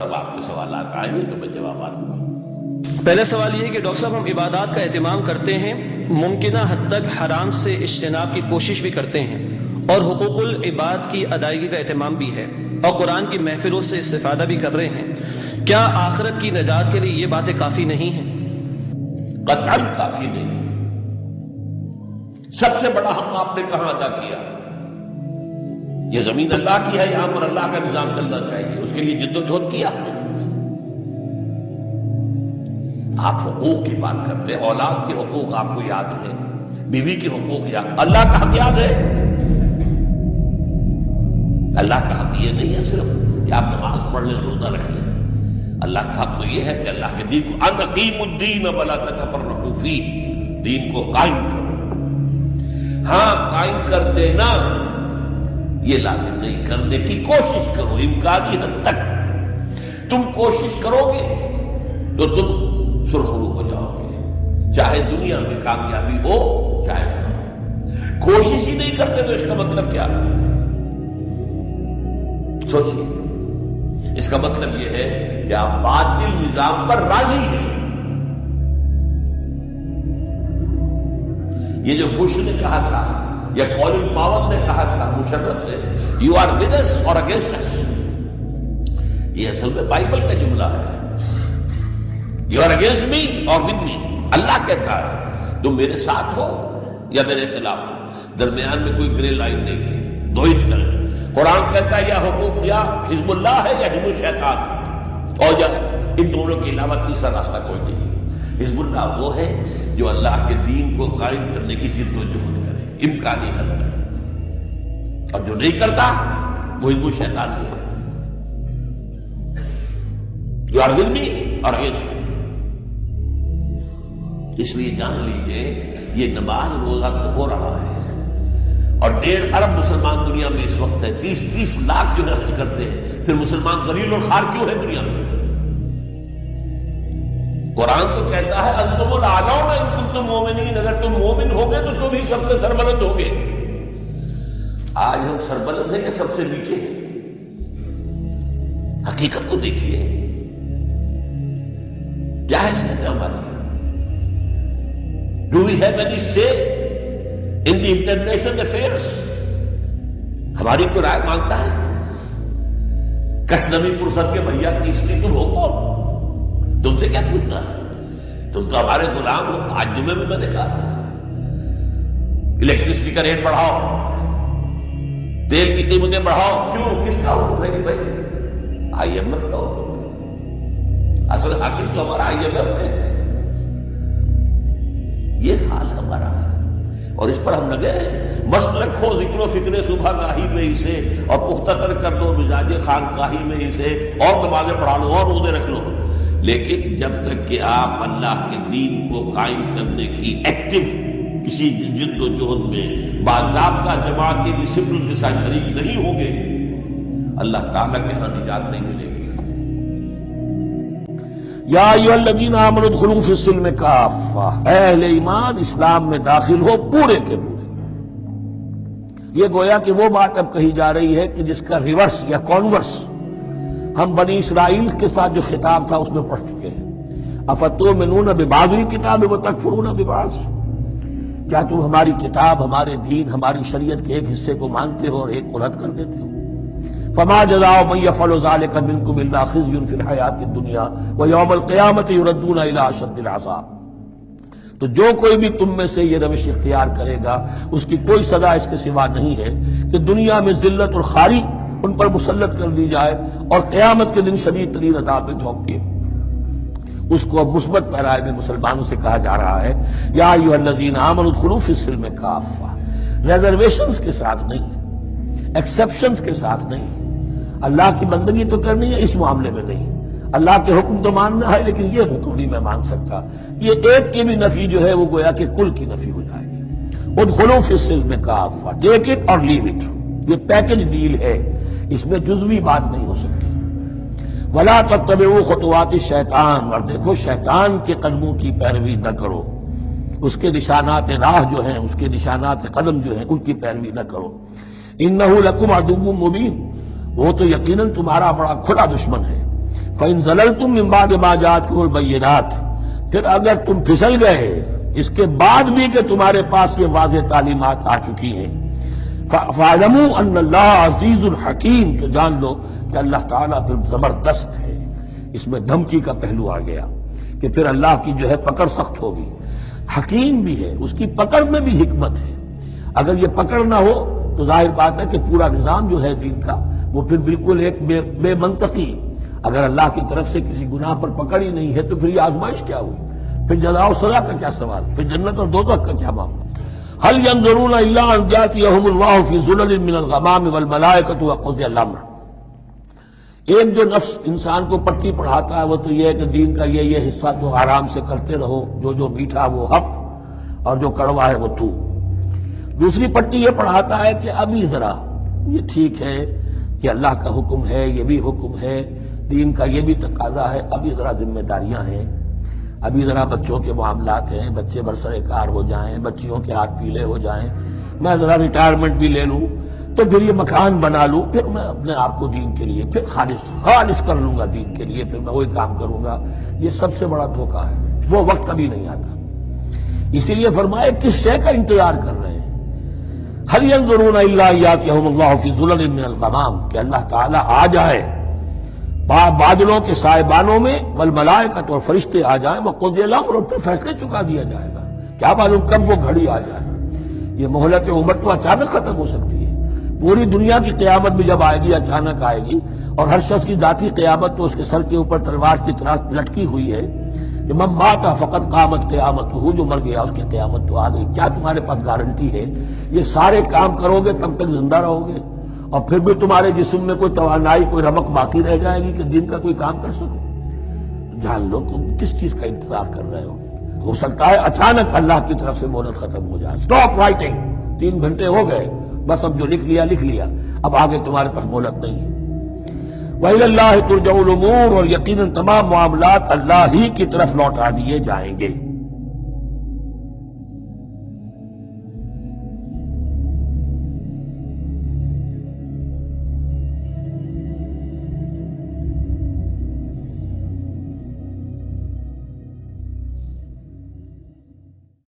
اب آپ کے سوالات آئیں گے تو میں جوابات دوں گا۔ پہلا سوال یہ ہے کہ ڈاکٹر صاحب ہم عبادات کا اہتمام کرتے ہیں، ممکنہ حد تک حرام سے اجتناب کی کوشش بھی کرتے ہیں اور حقوق العباد کی ادائیگی کا اہتمام بھی ہے اور قرآن کی محفلوں سے استفادہ بھی کر رہے ہیں، کیا آخرت کی نجات کے لیے یہ باتیں کافی نہیں ہیں؟ قطعاً کافی نہیں۔ سب سے بڑا حق آپ نے کہاں ادا کیا؟ یہ زمین اللہ کی ہے، یہاں پر اللہ کا نظام چلنا چاہیے، اس کے لیے جد و جہد کیا آپ نے۔ آپ حقوق کی بات کرتے ہیں، اولاد کے حقوق آپ کو یاد ہے، بیوی کے حقوق یاد، اللہ کا حق یاد ہے؟ اللہ کا حق یہ نہیں ہے صرف کہ آپ نماز پڑھ لیں، روزہ رکھ لیں۔ اللہ کا حق تو یہ ہے کہ اللہ کے دین کو ان اقیموا الدین ولا تتفرقوا فیہ، دین کو قائم کرو۔ ہاں قائم کر دینا یہ لازم نہیں، کرنے کی کوشش کرو، امکانی حد تک تم کوشش کرو گے تو تم سرخرو ہو جاؤ گے، چاہے دنیا میں کامیابی ہو چاہے نہ ہو۔ کوشش ہی نہیں کرتے تو اس کا مطلب کیا ہے؟ سوچیے، اس کا مطلب یہ ہے کہ آپ باطل نظام پر راضی ہیں۔ یہ جو بش نے کہا تھا یا کولن پاول نے کہا تھا مشرف سے، یو آر ود اس اور اگینسٹ اس، یہ اصل میں بائبل کا جملہ ہے۔ یو آر اگینسٹ می اور ود می، اللہ کہتا ہے تم میرے ساتھ ہو یا میرے خلاف ہو، درمیان میں کوئی گرے لائن نہیں ہے، دو ہٹ کریں۔ قرآن کہتا ہے یا حقوق یا حزب اللہ ہے یا حزب الشیطان، اور یا ان دونوں کے علاوہ تیسرا راستہ کوئی نہیں ہے۔ حزب اللہ وہ ہے جو اللہ کے دین کو قائم کرنے کی جد و جہد کرے امکانی حد تک، اور جو نہیں کرتا وہ حزب الشیطان بھی ہے۔ جو ارض بھی اور اگینسٹ بھی۔ اس لیے جان لیجئے یہ نماز روزہ تو ہو رہا ہے، اور 1.5 ارب مسلمان دنیا میں اس وقت ہے، 30 لاکھ جو ہے حج کرتے ہیں، پھر مسلمان ذلیل اور خوار کیوں ہے دنیا میں؟ قرآن تو کہتا ہے انتم الاعلون ان کنتم مومنین، اگر تم مومن ہوگے تو تم ہی سب سے سربلند ہوگے۔ آج ہم سربلند ہیں یا سب سے نیچے ہیں؟ حقیقت کو دیکھیے، کیا حیثیت ہے ہماری؟ ڈو وی ہیو اینی سے ان دی انٹرنیشنل افیئرس؟ ہماری کوئی رائے مانگتا ہے؟ کسنوی پرسد کے بھیا تیسری تم ہو کون؟ تم سے کیا پوچھنا ہے؟ تم تو ہمارے غلام ہو۔ آج جمعے میں میں نے کہا تھا الیکٹرسٹی کا ریٹ بڑھاؤ، تیل کی قیمتیں بڑھاؤ، کیوں؟ کس کا حکم ہے؟ کہ بھائی آئی ایم ایف کا حکم ہے۔ اصل حاکم تو ہمارا آئی ایم ایف ہے۔ یہ حال ہمارا ہے، اور اس پر ہم لگے مست رکھو ذکر و فکر صبح گاہی میں اسے، اور پختہ تر کر دو مزاج خانقاہی میں اسے، اور نمازیں پڑھا لو اور روزے رکھ لو، لیکن جب تک کہ آپ اللہ کے دین کو قائم کرنے کی ایکٹیو کسی جد و جہد میں باضابطہ جماعتی ڈسپلن کے ساتھ شریک نہیں ہوں گے، اللہ تعالیٰ کے ہاں نجات نہیں ملے گی۔ یا ایھا الذین آمنوا ادخلوا فی السلم کافہ، اے اہل ایمان اسلام میں داخل ہو پورے کے پورے۔ یہ گویا کہ وہ بات اب کہی جا رہی ہے کہ جس کا ریورس یا کانورس ہم بنی اسرائیل کے ساتھ جو خطاب تھا اس میں پڑھ چکے ہیں۔ افتؤمنون ببعض الکتاب وتکفرون ببعض، کیا تم ہماری کتاب، ہمارے دین، ہماری شریعت کے ایک حصے کو مانتے ہو اور ایک کو رد کر دیتے ہو؟ فما جزاء من يفعل ذلك منكم الا خزي في الحیاۃ الدنیا ویوم القیامۃ يردون الى اشد العذاب۔ تو جو کوئی بھی تم میں سے یہ روش اختیار کرے گا اس کی کوئی سزا اس کے سوا نہیں ہے کہ دنیا میں ذلت اور خواری ان پر مسلط کر دی جائے، اور قیامت کے دن شدید ترین عذاب میں جھونک دیے۔ اس کو اب مثبت پیرائے میں مسلمانوں سے کہا جا رہا ہے یا ایھا الذین آمنوا ادخلوا فی السلم کافہ، ریزرویشنز کے ساتھ نہیں، ایکسیپشنز کے ساتھ نہیں۔ اللہ کی بندگی تو کرنی ہے، اس معاملے میں نہیں۔ اللہ کے حکم تو ماننا ہے، لیکن یہ حکم نہیں میں مان سکتا۔ یہ ایک کی بھی نفی جو ہے وہ گویا کہ کل کی نفی ہو جائے گی۔ ادخلوا فی السلم کافہ، ٹیک اٹ اور لیو اٹ، یہ پیکج ڈیل ہے، اس میں جزوی بات نہیں ہو سکتی۔ ولا تتبعوا خطوات الشیطان، اور دیکھو شیطان کے قدموں کی پیروی نہ کرو، اس کے نشانات راہ جو ہیں، اس کے نشانات قدم جو ہیں ان کی پیروی نہ کرو۔ انہ لکم عدو مبین، وہ تو یقیناً تمہارا بڑا کھلا دشمن ہے۔ فَإِن زَلَلْتُم مِّن بَعْدِ مَا جَاءَتْكُمُ الْبَيِّنَاتُ، پھر اگر تم پھسل گئے اس کے بعد بھی کہ تمہارے پاس یہ واضح تعلیمات آ چکی ہیں، فَاعْلَمُوا أَنَّ اللَّهَ عَزِيزٌ حَكِيمٌ، تو جان لو کہ اللہ تعالیٰ پھر زبردست ہے۔ اس میں دھمکی کا پہلو آ گیا کہ پھر اللہ کی جو ہے پکڑ سخت ہوگی، حکیم بھی ہے، اس کی پکڑ میں بھی حکمت ہے۔ اگر یہ پکڑ نہ ہو تو ظاہر بات ہے کہ پورا نظام جو ہے دین کا وہ پھر بالکل ایک بے منطقی، اگر اللہ کی طرف سے کسی گناہ پر پکڑ ہی نہیں ہے تو پھر یہ آزمائش کیا ہوئی، پھر جزا و سزا کا کیا سوال، پھر جنت اور دوزخ کا کیا معاملہ۔ هل ينظرون الا ان ياتيهم الله في ظلل من الغمام والملائكة وقضي الامر۔ ایک جو نفس انسان کو پٹی پڑھاتا ہے وہ تو یہ ہے کہ دین کا یہ حصہ تو آرام سے کرتے رہو، جو میٹھا وہ حق اور جو کڑوا ہے وہ تو۔ دوسری پٹی یہ پڑھاتا ہے کہ ابھی ذرا یہ ٹھیک ہے کہ اللہ کا حکم ہے، یہ بھی حکم ہے، دین کا یہ بھی تقاضا ہے، ابھی ذرا ذمہ داریاں ہیں، ابھی ذرا بچوں کے معاملات ہیں، بچے برسر کار ہو جائیں، بچیوں کے ہاتھ پیلے ہو جائیں، میں ذرا ریٹائرمنٹ بھی لے لوں تو پھر یہ مکان بنا لوں، پھر میں اپنے آپ کو دین کے لیے پھر خالص کر لوں گا، دین کے لیے پھر میں وہی کام کروں گا۔ یہ سب سے بڑا دھوکہ ہے، وہ وقت کبھی نہیں آتا۔ اسی لیے فرمائے کس شے کا انتظار کر رہے ہیں؟ هل ينظرون الا ان ياتيهم الله في ظلل من الغمام، کہ اللہ تعالیٰ آ جائے بادلوں کے سائبانوں میں، والملائکۃ اور فرشتے آ جائیں، وقضی الامر اور پھر فیصلے چکا دیا جائے گا۔ کیا معلوم کب وہ گھڑی آ جائے۔ یہ مہلت عمر تو اچانک ختم ہو سکتی ہے، پوری دنیا کی قیامت بھی جب آئے گی اچانک آئے گی، اور ہر شخص کی ذاتی قیامت تو اس کے سر کے اوپر تلوار کی طرح لٹکی ہوئی ہے کہ من مات فقط قامت قیامتہ، جو مر گیا اس کی قیامت تو آ گئی۔ کیا تمہارے پاس گارنٹی ہے یہ سارے کام کرو گے تب تک زندہ رہو گے اور پھر بھی تمہارے جسم میں کوئی توانائی، کوئی رمق باقی رہ جائے گی کہ دن کا کوئی کام کر سکو؟ جان لو تم کس چیز کا انتظار کر رہے ہو سکتا ہے اچانک اللہ کی طرف سے مہلت ختم ہو جائے، سٹاپ رائٹنگ، 3 گھنٹے ہو گئے، بس اب جو لکھ لیا، اب آگے تمہارے پاس مہلت نہیں ہے۔ وَإِلَى اللَّهِ تُرْجَعُ الْأُمُورُ، اور یقیناً تمام معاملات اللہ ہی کی طرف لوٹا دیے جائیں گے۔